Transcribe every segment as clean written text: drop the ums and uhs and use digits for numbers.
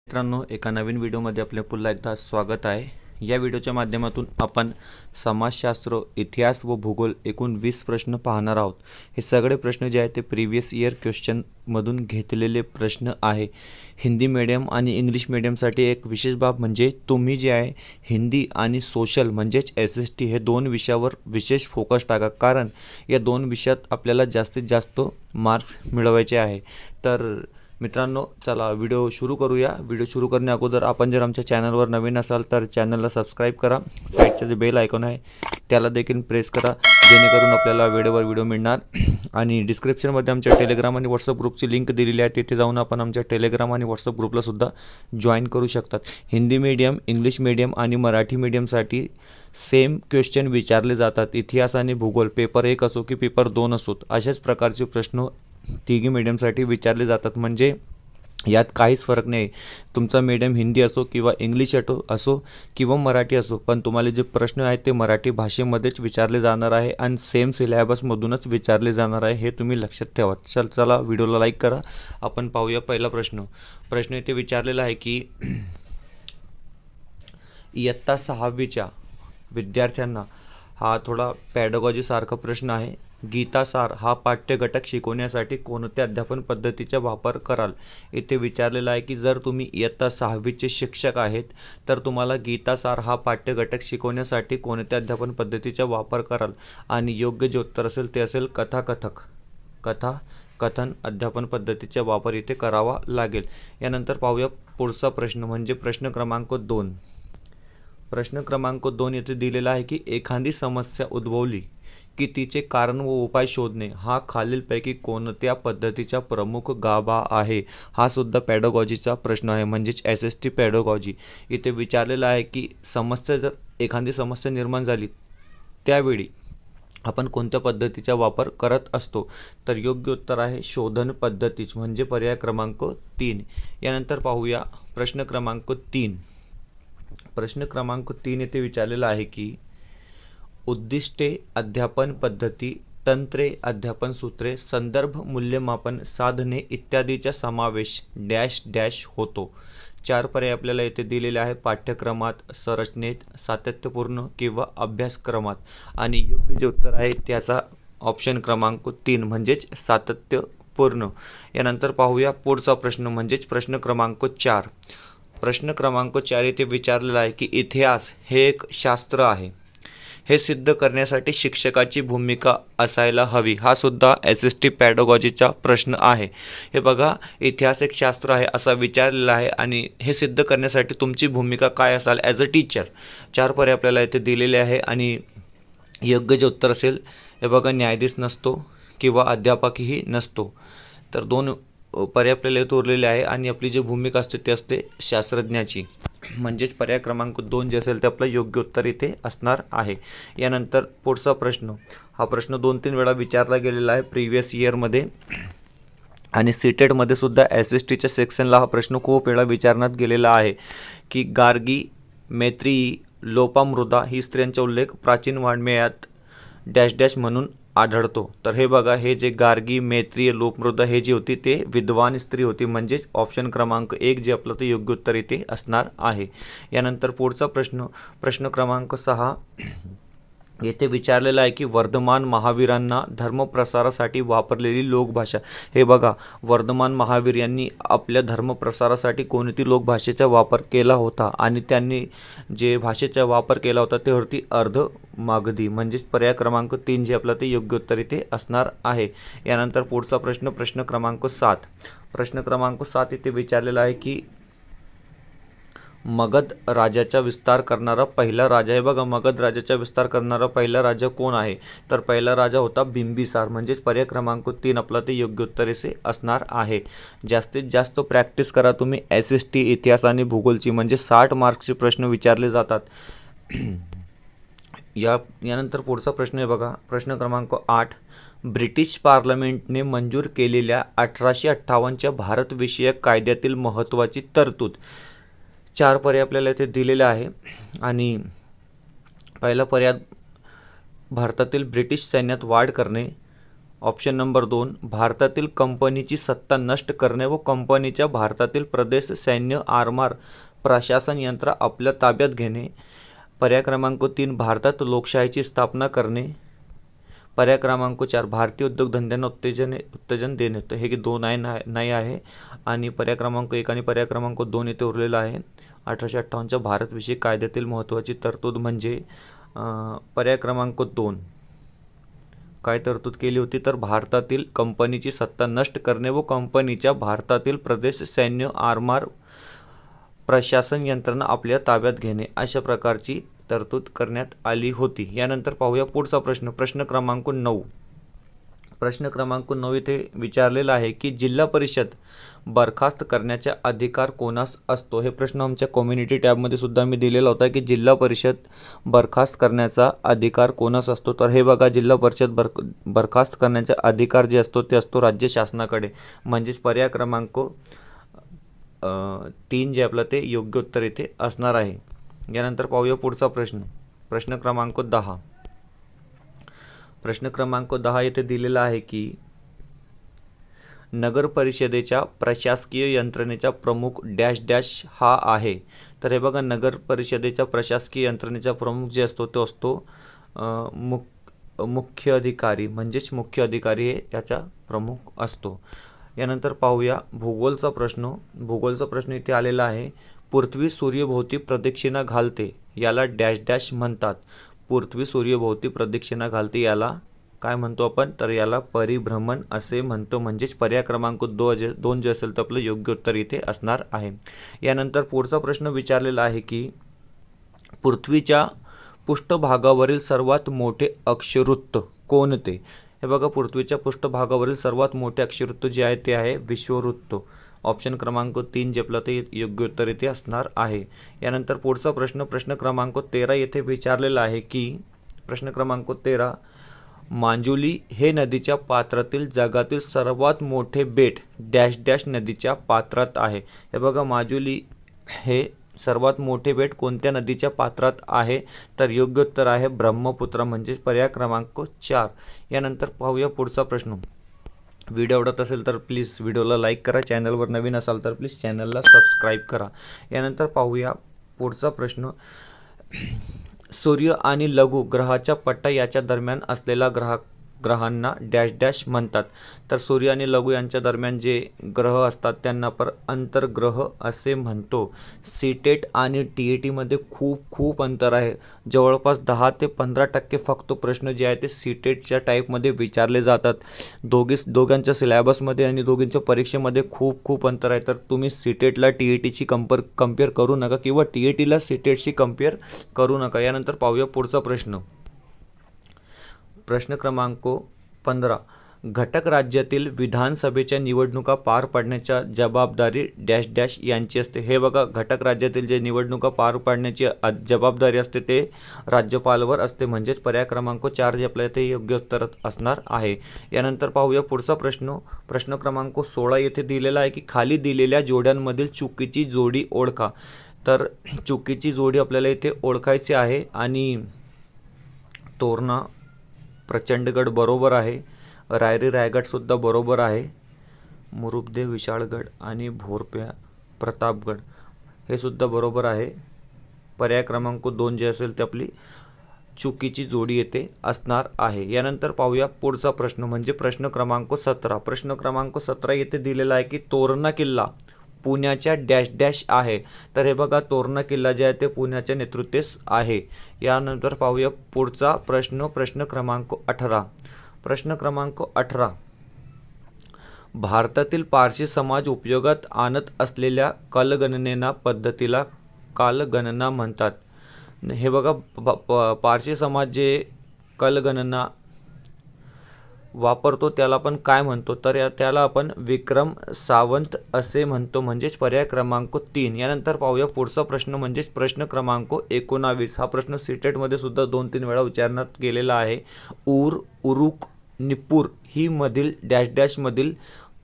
मित्रांनो, एका नवीन व्हिडिओमध्ये आपले पुन्हा एकदा स्वागत आहे। या व्हिडिओच्या माध्यमातून आपण समाजशास्त्र, इतिहास व भूगोल एकूण 20 प्रश्न पाहणार आहोत। हे सगळे प्रश्न जे आहेत ते प्रीवियस इयर क्वेश्चन मधून घेतलेले प्रश्न आहे। हिंदी मीडियम आणि इंग्लिश मीडियमसाठी एक विशेष बाब म्हणजे तुम्ही जे आहे हिंदी आणि सोशल म्हणजेच SST हे दोन विषयावर विशेष फोकस टाका, कारण या दोन विषयात आपल्याला जास्तीत जास्त मार्क्स मिळवायचे आहे। तर मित्रांनो, चला व्हिडिओ सुरू करूया। व्हिडिओ सुरू करण्या अगोदर आपण जर आमच्या चॅनलवर नवीन असाल तर चॅनलला सबस्क्राइब करा, साईडचे जे बेल आयकॉन आहे त्याला देखील प्रेस करा, जेणेकरून आपल्याला वेळेवर व्हिडिओ मिळणार। आणि डिस्क्रिप्शनमध्ये आमच्या टेलिग्राम आणि व्हॉट्सअप ग्रुपची लिंक दिलेली आहे, तिथे जाऊन आपण आमच्या टेलिग्राम आणि व्हॉट्सअप ग्रुपला सुद्धा जॉईन करू शकतात। हिंदी मीडियम, इंग्लिश मीडियम आणि मराठी मीडियमसाठी सेम क्वेश्चन विचारले जातात। इतिहास आणि भूगोल पेपर 1 असो की पेपर 2 असोत, अशाच प्रकारचे प्रश्न तिघी मीडियमसाठी विचारले जातात। म्हणजे यात काहीच फरक नाही, तुमचा मीडियम हिंदी असो किंवा इंग्लिश असो किंवा मराठी असो, पण तुम्हाला जे प्रश्न आहेत ते मराठी भाषेमध्येच विचारले जाणार आहे आणि सेम सिलेबसमधूनच विचारले जाणार आहे, हे तुम्ही लक्षात ठेवा। चला व्हिडिओला लाईक करा। आपण पाहूया पहिला प्रश्न इथे विचारलेला आहे की इयत्ता 6वीच्या विद्यार्थ्यांना, हा थोडा पॅडागॉजी सारखा प्रश्न आहे। गीतासार हा पाठ्यघटक शिकवण्यासाठी कोणत्या अध्यापन पद्धतीचा वापर कराल? इथे विचारलेला आहे की जर तुम्ही इयत्ता 6वीचे शिक्षक आहेत तर तुम्हाला गीतासार हा पाठ्यघटक शिकवण्यासाठी कोणत्या अध्यापन पद्धतीचा वापर कराल? आणि योग्य जे उत्तर असेल ते असेल कथन अध्यापन पद्धतीचा वापर इथे करावा लागेल। यानंतर पाहूया पुढचा प्रश्न म्हणजे प्रश्न क्रमांक 2। प्रश्न क्रमांक 2 येथे दिलेला आहे की एखादी समस्या उद्भवली की तिचे कारण व उपाय शोधणे हा खालीलपैकी कोणत्या पद्धतीचा प्रमुख गाभा आहे? हा सुद्धा पॅडागॉजीचा प्रश्न आहे, म्हणजेच SST पॅडागॉजी। इथे विचारलेला आहे की जर एखादी समस्या निर्माण झाली त्यावेळी आपण कोणत्या पद्धतीचा वापर करत असतो? तर योग्य उत्तर आहे शोधन पद्धतीच, म्हणजे पर्याय क्रमांक 3। यानंतर पाहूया प्रश्न क्रमांक 3। प्रश्न क्रमांक 3 येथे विचारलेला आहे की उद्दिष्टे, अध्यापन पद्धती, तंत्रे, अध्यापन सूत्रे, संदर्भ, मूल्यमापन, साधने इत्यादीचा समावेश डॅश डॅश होतो। 4 पर्याय आपल्याला येथे दिलेले आहे, पाठ्यक्रमात, संरचनेत, सातत्यपूर्ण किंवा अभ्यासक्रमात। आणि योग्य जे उत्तर आहे त्याचा ऑप्शन क्रमांक 3 म्हणजेच सातत्यपूर्ण। यानंतर पाहूया पुढचा प्रश्न म्हणजेच प्रश्न क्रमांक 4। प्रश्न क्रमांक 4 येथे विचारलेला आहे की इतिहास हे एक शास्त्र आहे, हे सिद्ध करण्यासाठी शिक्षकाची भूमिका असायला हवी। हा सुद्धा SST पॅडागॉजीचा प्रश्न आहे। हे बघा, इतिहास एक शास्त्र आहे असा विचारलेला आहे आणि हे सिद्ध करण्यासाठी तुमची भूमिका काय असाल ॲज अ टीचर। 4 पर्याय आपल्याला इथे दिलेले आहे आणि योग्य जे उत्तर असेल हे बघा, न्यायाधीश नसतो किंवा अध्यापकही नसतो। तर 2 पर्याय आपल्याला इथे उरलेले आहे आणि आपली जी भूमिका असते ती असते शास्त्रज्ञाची, म्हणजेच पर्याय क्रमांक 2 जे असेल ते आपलं योग्य उत्तर इथे असणार आहे। यानंतर पुढचा प्रश्न, हा प्रश्न 2-3 वेळा विचारला गेलेला आहे प्रीवियस इयरमध्ये आणि सीटेटमध्ये सुद्धा SSTच्या सेक्शनला हा प्रश्न खूप वेळा विचारण्यात गेलेला आहे की गार्गी, मैत्रेयी, लोपामुद्रा ही स्त्रियांचा उल्लेख प्राचीन वाङ्मयात डॅश डॅश म्हणून आढळतो। तर हे बघा, हे जे गार्गी, मैत्रेयी, लोपामुद्रा हे जी होती ते विद्वान स्त्री होती, म्हणजेच ऑप्शन क्रमांक 1 जे आपलं ते योग्य उत्तर इथे असणार आहे। यानंतर पुढचा प्रश्न क्रमांक 6 येथे विचारलेला आहे की वर्धमान महावीरांना धर्मप्रसारासाठी वापरलेली लोकभाषा। हे बघा, वर्धमान महावीर यांनी आपल्या धर्मप्रसारासाठी कोणती लोकभाषेचा वापर केला होता आणि त्यांनी जे भाषेचा वापर केला होता ते होती अर्धमागधी, म्हणजेच पर्याय क्रमांक 3 जे आपलं ते योग्य उत्तर इथे असणार आहे। यानंतर पुढचा प्रश्न क्रमांक 7। प्रश्न क्रमांक 7 इथे विचारलेला आहे की मगध राजाचा विस्तार करणारा पहिला राजा, हे बघा, मगध राजाचा विस्तार करणारा पहिला राजा कोण आहे? तर पहिला राजा होता बिंबिसार, म्हणजेच पर्याय क्रमांक 3 आपला ते योग्य उत्तर इथे असणार आहे। जास्तीत जास्त प्रॅक्टिस करा तुम्ही SST इतिहास आणि भूगोलची, म्हणजे 60 मार्क्सचे प्रश्न विचारले जातात। यानंतर पुढचा प्रश्न आहे बघा, प्रश्न क्रमांक 8। ब्रिटिश पार्लमेंटने मंजूर केलेल्या 1858च्या भारतविषयक कायद्यातील महत्त्वाची तरतूद। 4 पर्याय आपल्याला इथे दिलेले आहे आणि पहिला पर्याय भारतातील ब्रिटिश सैन्यात वाढ करणे, ऑप्शन नंबर 2, भारतातील कंपनीची सत्ता नष्ट करणे व कंपनीच्या भारतातील प्रदेश सैन्य आरमार प्रशासन यंत्र आपल्या ताब्यात घेणे. पर्याय क्रमांक 3, भारतात लोकशाहीची स्थापना करणे. पर्याय क्रमांक 4, भारतीय उद्योगधंद्यांना उत्तेजन देणे. तर हे 2 नाही आहे आणि पर्याय क्रमांक 1 आणि पर्याय क्रमांक 2 इथे उरलेला आहे. 1858च्या भारतविषयी कायद्यातील महत्त्वाची तरतूद म्हणजे पर्याय क्रमांक 2 काय तरतूद केली होती, तर भारतातील कंपनीची सत्ता नष्ट करणे व कंपनीच्या भारतातील प्रदेश सैन्य आरमार प्रशासन यंत्रणा आपल्या ताब्यात घेणे अशा प्रकारची तरतूद करण्यात आली होती. यानंतर पाहूया पुढचा प्रश्न, प्रश्न क्रमांक 9. प्रश्न क्रमांक 9 इथे विचारलेला आहे की जिल्हा परिषद बरखास्त करण्याचा अधिकार कोणास असतो. हे प्रश्न आमच्या कम्युनिटी टॅबमध्ये सुद्धा मी दिलेला होता की जिल्हा परिषद बरखास्त करण्याचा अधिकार कोणास असतो. तर हे बघा, जिल्हा परिषद बरखास्त करण्याचा अधिकार जे असतो ते असतो राज्य शासनाकडे. म्हणजेच पर्याय क्रमांक 3 जे आपलं ते योग्य उत्तर इथे असणार आहे. यानंतर पाहूया पुढचा प्रश्न, प्रश्न क्रमांक 10. प्रश्न क्रमांक 10 येथे दिलेला आहे की नगर परिषदेच्या प्रशासकीय यंत्रणेचा प्रमुख डॅश डॅश हा आहे. तर हे बघा, नगर परिषदेच्या प्रशासकीय यंत्रणेचा प्रमुख जे असतो तो असतो मुख्य अधिकारी. म्हणजेच मुख्य अधिकारी हे याचा प्रमुख असतो. यानंतर पाहूया भूगोलचा प्रश्न. भूगोलचा प्रश्न इथे आलेला आहे, पृथ्वी सूर्यभोवती प्रदक्षिणा घालते याला डॅश डॅश म्हणतात. पृथ्वी सूर्यभोवती प्रदक्षिणा घालते याला काय म्हणतो आपण, तर याला परिभ्रमण असे म्हणतो. म्हणजेच पर्याय क्रमांक 2 जे असेल तर आपलं योग्य उत्तर इथे असणार आहे. यानंतर पुढचा प्रश्न विचारलेला आहे की पृथ्वीच्या पृष्ठभागावरील सर्वात मोठे अक्षवृत्त कोणते. हे बघा, पृथ्वीच्या पृष्ठभागावरील सर्वात मोठे अक्षवृत्त जे आहे ते आहे विषुववृत्त. ऑप्शन क्रमांक 3 जे आपलं ते योग्य उत्तर इथे असणार आहे. यानंतर पुढचा प्रश्न, प्रश्न क्रमांक 13 येथे विचारलेला आहे की प्रश्न क्रमांक 13, मांजुली हे नदीच्या पात्रातील जगातील सर्वात मोठे बेट डॅश डॅश नदीच्या पात्रात आहे. हे बघा, माजुली हे सर्वात मोठे बेट कोणत्या नदीच्या पात्रात आहे, तर योग्य उत्तर आहे ब्रह्मपुत्रा. म्हणजे पर्याय क्रमांक 4. यानंतर पाहूया पुढचा प्रश्न. व्हिडिओ आवडत असेल तर प्लीज व्हिडिओला लाईक करा, चॅनलवर नवीन असाल तर प्लीज चॅनलला सबस्क्राईब करा. यानंतर पाहूया पुढचा प्रश्न, सूर्य आणि लघु ग्रहाच्या पट्टा याच्या दरम्यान असलेल्या ग्रहांना डॅश डॅश म्हणतात. तर सूर्य आणि लघु यांच्या दरम्यान जे ग्रह असतात त्यांना आपण अंतर्ग्रह असे म्हणतो. सीटेट आणि टीएटी मध्ये खूप अंतर आहे. जवळपास 10 ते 15% फक्त प्रश्न जे आहे ते सीटेटच्या टाईपमध्ये विचारले जातात. दोघांच्या सिलेबसमध्ये आणि दोघांच्या परीक्षेमध्ये खूप अंतर आहे. तर तुम्ही सीटेटला टीएटीची कम्पेअर करू नका किंवा टीएटीला सीटेटशी कम्पेअर करू नका. यानंतर पाहूया पुढचा प्रश्न, प्रश्न क्रमांक 15, घटक राज्यातील विधानसभेच्या निवडणुका पार पाडण्याच्या जबाबदारी डॅश डॅश यांची असते. हे बघा, घटक राज्यातील जे निवडणुका पार पाडण्याची जबाबदारी असते ते राज्यपालावर असते. म्हणजेच पर्याय क्रमांक 4 जे आपल्या इथे योग्य उत्तर असणार आहे. यानंतर पाहूया पुढचा प्रश्न, प्रश्न क्रमांक 16 येथे दिलेला आहे की खाली दिलेल्या जोड्यांमधील चुकीची जोडी ओळखा. तर चुकीची जोडी आपल्याला इथे ओळखायची आहे आणि तोरणा प्रचंडगड बरोबर आहे, रायरी रायगडसुद्धा बरोबर आहे, मुरुबदेव विशाळगड आणि भोरप्या प्रतापगड हे सुद्धा बरोबर आहे. पर्याय क्रमांक 2 जे असेल ते आपली चुकीची जोडी येथे असणार आहे. यानंतर पाहूया पुढचा प्रश्न म्हणजे प्रश्न क्रमांक 17. प्रश्न क्रमांक 17 येथे दिलेला आहे की तोरणा किल्ला पुण्याच्या डॅश डॅश आहे. तर हे बघा, तोरणा किल्ला जे आहे ते पुण्याच्या नेतृत्वेस आहे. यानंतर पाहूया पुढचा प्रश्न, प्रश्न क्रमांक 18. प्रश्न क्रमांक 18, भारतातील पारशी समाज उपयोगात आणत असलेल्या कालगणनेना पद्धतीला कालगणना म्हणतात. हे बघा, पारशी समाज जे कालगणना वापरतो त्याला आपण काय म्हणतो, तर त्याला आपण विक्रम सावंत असे म्हणतो. म्हणजेच पर्याय क्रमांक 3. यानंतर पाहूया पुढचा प्रश्न म्हणजेच प्रश्न क्रमांक 19. हा प्रश्न सीटेटमध्ये सुद्धा 2-3 वेळा विचारण्यात गेलेला आहे. उरुक, निप्पूर ही मधील डॅश डॅश मधील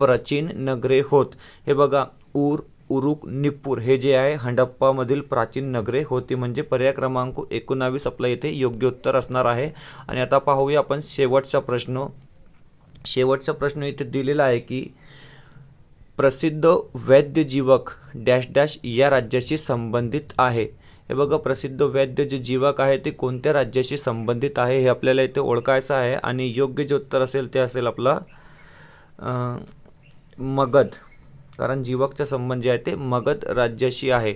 प्राचीन नगरे होत. हे बघा, उरुक, निप्पूर हे जे आहे हडप्पामधील प्राचीन नगरे होती. म्हणजे पर्याय क्रमांक 19 आपल्या इथे योग्य उत्तर असणार आहे. आणि आता पाहूया आपण शेवटचा प्रश्न, शेवटचा प्रश्न इथे दिलेला आहे की प्रसिद्ध वैद्यजीवक डॅश डॅश या राज्याशी संबंधित आहे. हे बघा, प्रसिद्ध वैद्य जे जीवक आहे ते कोणत्या राज्याशी संबंधित आहे हे आपल्याला इथे ओळखायचं आहे आणि योग्य जे उत्तर असेल ते असेल आपला मगध, कारण जीवकचा संबंध जे आहे ते मगध राज्याशी आहे.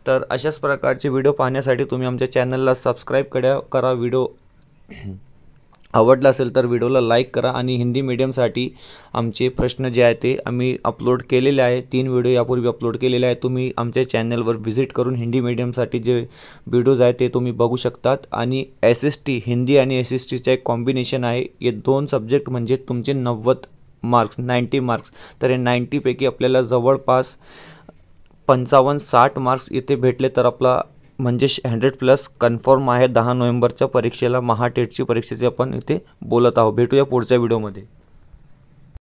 तर अशाच प्रकारचे व्हिडिओ पाहण्यासाठी तुम्ही आमच्या चॅनलला सबस्क्राईब करा. व्हिडिओ आवडला असेल तर व्हिडिओला लाईक करा आणि हिंदी मीडियमसाठी आमचे प्रश्न जे आहे ते आम्ही अपलोड केलेले आहे. 3 व्हिडिओ यापूर्वी अपलोड केलेले आहे. तुम्ही आमच्या चॅनलवर व्हिजिट करून हिंदी मीडियमसाठी जे व्हिडिओज आहेत ते तुम्ही बघू शकतात. आणि SST हिंदी आणि SSTचं एक कॉम्बिनेशन आहे. हे 2 सब्जेक्ट म्हणजे तुमचे 90 मार्क्स 90 मार्क्स. तर हे 90पैकी आपल्याला जवळपास 55-60 मार्क्स इथे भेटले तर आपला म्हणजे 100+ कन्फर्म आहे. 10 नोव्हेंबरच्या परीक्षेला महाटेटची परीक्षेचे आपण इथे बोलत आहोत. भेटूया पुढच्या व्हिडिओमध्ये.